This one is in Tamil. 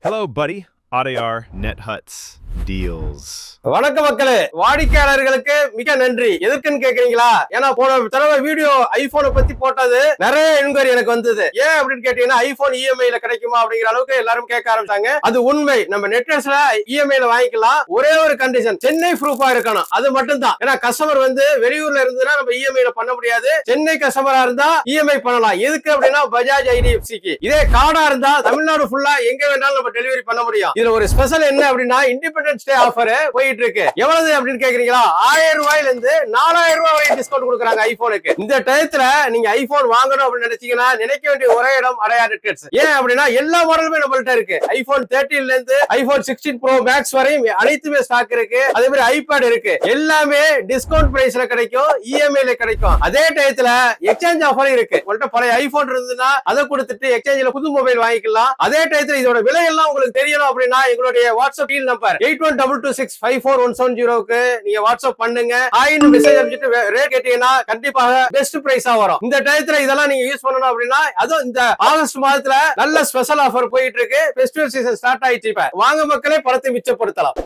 Hello, buddy. ADR Net Huts Deals. வணக்க மக்களே, வாடிக்கையாளர்களுக்கு மிக நன்றி. எதற்குன்னு கேக்குறீங்களா? ஏன்னா போன தடவை வீடியோ ஐபோனை பத்தி போட்டது நிறைய என்கொயரி எனக்கு வந்தது. ஏன் அப்படின்னு கேட்டீங்கன்னா, ஐபோன் இஎம்ஐல கிடைக்குமா அப்படிங்கிற அளவுக்கு எல்லாரும் கேட்க ஆரம்பிச்சாங்க. அது உண்மை. நம்ம நெட்வொர்க்ஸ்ல இஎம்ஐல வாங்கிக்கலாம். ஒரே ஒரு கண்டிஷன், சென்னை ப்ரூஃபா இருக்கணும். அது மட்டும் தான். ஏன்னா கஸ்டமர் வெளியூர்ல இருந்துன்னா நம்ம இஎம்ஐல பண்ண முடியாது. சென்னை கஸ்டமரா இருந்தா இஎம்ஐ பண்ணலாம். எதுக்கு அப்படின்னா பஜாஜ் ஐடிஎஃப்சிக்கு. இதே கார்டா இருந்தா தமிழ்நாடு ஃபுல்லா எங்க வேணாலும் நம்ம டெலிவரி பண்ண முடியும். இதுல ஒரு ஸ்பெஷல் என்ன அப்படின்னா, இண்டிபெண்டன்ஸ் டே ஆஃபர் போயிட்டு இருக்கு. எவ்வளவு அப்படின்னு கேக்குறீங்களா? 1000 ரூபாயில இருந்து 4000 ரூபாய் வரை டிஸ்கவுண்ட் கொடுக்குறாங்க ஐபோனுக்கு. இந்த டயத்துல நீங்க ஐபோன் வாங்கணும் அப்படின்னு நினைச்சீங்கன்னா நினைக்க வேண்டிய ஒரே இடம் அடையார் நெட்வொர்க்ஸ். ஏன் அப்படின்னா எல்லா மாடலுமே நம்மள்ட்ட இருக்கு. ஐபோன் 13ல இருந்து ஐபோன் 16 ப்ரோ மேக்ஸ் வரையும் அனைத்துமே ஸ்டாக் இருக்கு. அதே மாதிரி ஐபேட் இருக்கு. எல்லாமே டிஸ்கவுண்ட் பிரைஸ்ல கிடைக்கும், இஎம்ஐல கிடைக்கும். அதே டயத்துல எக்ஸ்சேஞ்ச் ஆஃபர் இருக்கு. உங்கள்ட்ட பழைய ஐபோன் இருந்ததுன்னா அதை கொடுத்துட்டு எக்ஸ்சேஞ்சில புது மொபைல் வாங்கிக்கலாம். அதே டயத்துல இதோட விலை எல்லாம் உங்களுக்கு தெரியணும் அப்படின்னா எங்களுடைய வாட்ஸ்அப் நம்பர் 8122654170க்கு நீங்க வாட்ஸ்அப் பண்ணுங்க. ஆயிரம் மெசேஜ் அனுப்பிச்சிட்டு ரேட் கேட்டீங்கன்னா கண்டிப்பாக பெஸ்ட் பிரைஸா வரும். இந்த டயத்துல இதெல்லாம் நீங்க யூஸ் பண்ணணும் அப்படின்னா அதுவும் இந்த ஆகஸ்ட் மாதத்துல நல்ல ஸ்பெஷல் ஆஃபர் போயிட்டு இருக்கு. ஃபெஸ்டிவல் சீசன் ஸ்டார்ட் ஆயிடுச்சு. இப்ப வாங்க மக்களே, பணத்தை மிச்சப்படுத்தலாம்.